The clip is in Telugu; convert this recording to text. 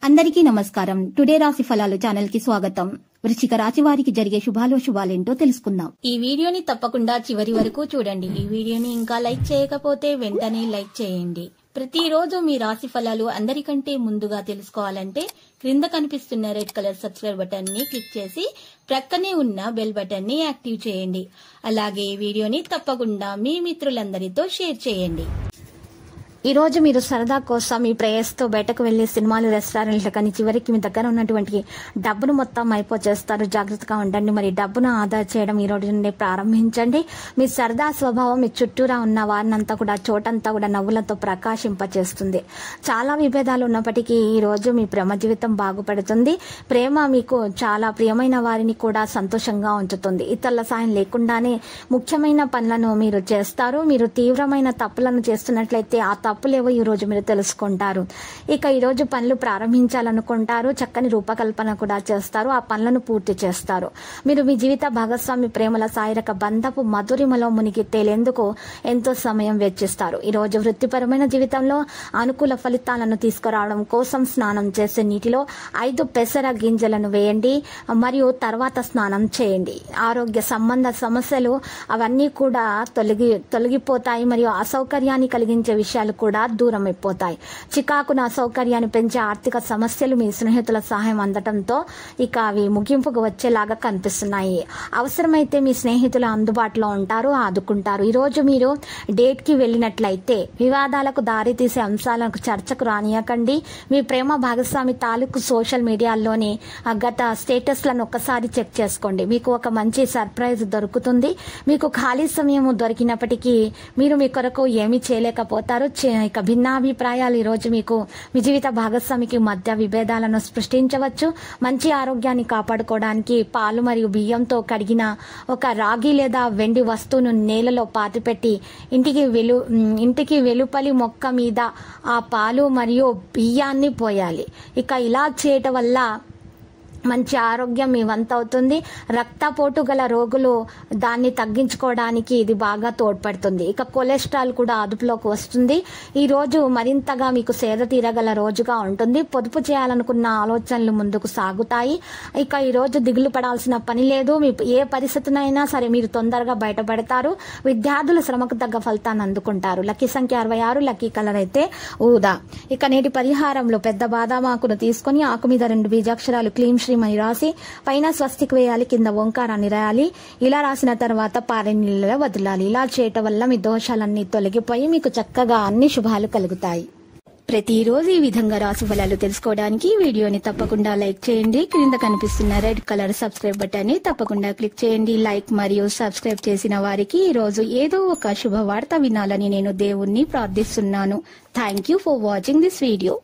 అందరికీ నమస్కారం. టుడే రాశి ఫలాలు ఛానల్ కి స్వాగతం. వృశ్చిక రాశి వారికి జరిగే శుభాలేంటో తెలుసుకుందాం. ఈ వీడియోని తప్పకుండా చివరి వరకు చూడండి. ఈ వీడియోని ఇంకా లైక్ చేయకపోతే వెంటనే లైక్ చేయండి. ప్రతిరోజు మీ రాశి ఫలాలు అందరికంటే ముందుగా తెలుసుకోవాలంటే క్రింద కనిపిస్తున్న రెడ్ కలర్ సబ్స్క్రైబ్ బటన్ ని క్లిక్ చేసి ప్రక్కనే ఉన్న బెల్ బటన్ ని యాక్టివ్ చేయండి. అలాగే ఈ వీడియోని తప్పకుండా మీ మిత్రులందరితో షేర్ చేయండి. ఈ రోజు మీరు సరదా కోసం మీ ప్రేయస్తో బయటకు వెళ్లి సినిమాలు, రెస్టారెంట్లు కానీ చివరికి మీ దగ్గర ఉన్నటువంటి డబ్బును మొత్తం అయిపోచేస్తారు. జాగ్రత్తగా ఉండండి. మరి డబ్బును ఆదా చేయడం ఈ రోజు నుండి ప్రారంభించండి. మీ సరదా స్వభావం మీ చుట్టూరా ఉన్న వారినంతా కూడా చోటంతా కూడా నవ్వులతో ప్రకాశింపచేస్తుంది. చాలా విభేదాలు ఉన్నప్పటికీ ఈ రోజు మీ ప్రేమ జీవితం బాగుపడుతుంది. ప్రేమ మీకు చాలా ప్రియమైన వారిని కూడా సంతోషంగా ఉంచుతుంది. ఇతరుల సాయం లేకుండానే ముఖ్యమైన పనులను మీరు చేస్తారు. మీరు తీవ్రమైన తప్పులను చేస్తున్నట్లయితే ఆ తప్పులేవో ఈ రోజు మీరు తెలుసుకుంటారు. ఇక ఈ రోజు పనులు ప్రారంభించాలనుకుంటారు. చక్కని రూపకల్పన కూడా చేస్తారు. ఆ పనులను పూర్తి చేస్తారు. మీరు మీ జీవిత భాగస్వామి ప్రేమల శారీరక బంధపు మధురిమలో మునిగి తేలేందుకు ఎంతో సమయం వెచ్చిస్తారు. ఈ రోజు వృత్తిపరమైన జీవితంలో అనుకూల ఫలితాలను తీసుకురావడం కోసం స్నానం చేసే నీటిలో 5 పెసర గింజలను వేయండి. మరియు తర్వాత స్నానం చేయండి. ఆరోగ్య సంబంధ సమస్యలు అవన్నీ కూడా తొలగిపోతాయి. మరియు అసౌకర్యాన్ని కలిగించే విషయాలు కూడా దూరం అయిపోతాయి. చికాకున అసౌకర్యాన్ని పెంచే ఆర్థిక సమస్యలు మీ స్నేహితుల సహాయం అందడంతో ఇక అవి ముగింపుకు వచ్చేలాగా కనిపిస్తున్నాయి. అవసరమైతే మీ స్నేహితులు అందుబాటులో ఉంటారు, ఆదుకుంటారు. ఈ రోజు మీరు డేట్ కి వెళ్ళినట్లయితే వివాదాలకు దారితీసే అంశాలకు చర్చకు రానియకండి. మీ ప్రేమ భాగస్వామి తాలూకు సోషల్ మీడియాలోని గత స్టేటస్లను ఒక్కసారి చెక్ చేసుకోండి. మీకు ఒక మంచి సర్ప్రైజ్ దొరుకుతుంది. మీకు ఖాళీ సమయం దొరికినప్పటికీ మీరు మీ కొరకు ఏమీ చేయలేకపోతారు. ఇక భిన్నాభిప్రాయాలు ఈ రోజు మీకు మీ జీవిత భాగస్వామికి మధ్య విభేదాలను సృష్టించవచ్చు. మంచి ఆరోగ్యాన్ని కాపాడుకోవడానికి పాలు మరియు బియ్యంతో కడిగిన ఒక రాగి లేదా వెండి వస్తువును నేలలో పాతిపెట్టి ఇంటికి వెలుపలి మొక్క మీద ఆ పాలు మరియు బియ్యాన్ని పోయాలి. ఇక ఇలా చేయటం వల్ల మంచి ఆరోగ్యం మీ వంతవుతుంది. రక్తపోటు గల రోగులు దాన్ని తగ్గించుకోవడానికి ఇది బాగా తోడ్పడుతుంది. ఇక కొలెస్ట్రాల్ కూడా అదుపులోకి వస్తుంది. ఈ రోజు మరింతగా మీకు సేద తీరగల రోజుగా ఉంటుంది. పొదుపు చేయాలనుకున్న ఆలోచనలు ముందుకు సాగుతాయి. ఇక ఈ రోజు దిగులు పడాల్సిన పని లేదు. మీ ఏ పరిస్థితినైనా సరే మీరు తొందరగా బయటపడతారు. విద్యార్థులు శ్రమకు తగ్గ ఫలితాన్ని అందుకుంటారు. లక్కీ సంఖ్య 66, లక్కీ కలర్ అయితే ఊదా. ఇక నేటి పరిహారంలో పెద్ద బాదామాకును తీసుకుని ఆకు మీద 2 బీజాక్షరాలు క్లీం అని రాసి పైన స్వస్తికి వేయాలి, కింద ఓంకారాన్ని రాయాలి. ఇలా రాసిన తర్వాత పారే నీళ్ళలో వదలాలి. ఇలా చేయటం వల్ల మీ దోషాలన్నీ తొలగిపోయి మీకు చక్కగా అన్ని శుభాలు కలుగుతాయి. ప్రతిరోజు ఈ విధంగా రాశి ఫలాలు తెలుసుకోవడానికి వీడియోని తప్పకుండా లైక్ చేయండి. క్రింద కనిపిస్తున్న రెడ్ కలర్ సబ్స్క్రైబ్ బటన్ ని తప్పకుండా క్లిక్ చేయండి. లైక్ మరియు సబ్స్క్రైబ్ చేసిన వారికి ఈ రోజు ఏదో ఒక శుభవార్త వినాలని నేను దేవుణ్ణి ప్రార్థిస్తున్నాను. Thank you for watching this video.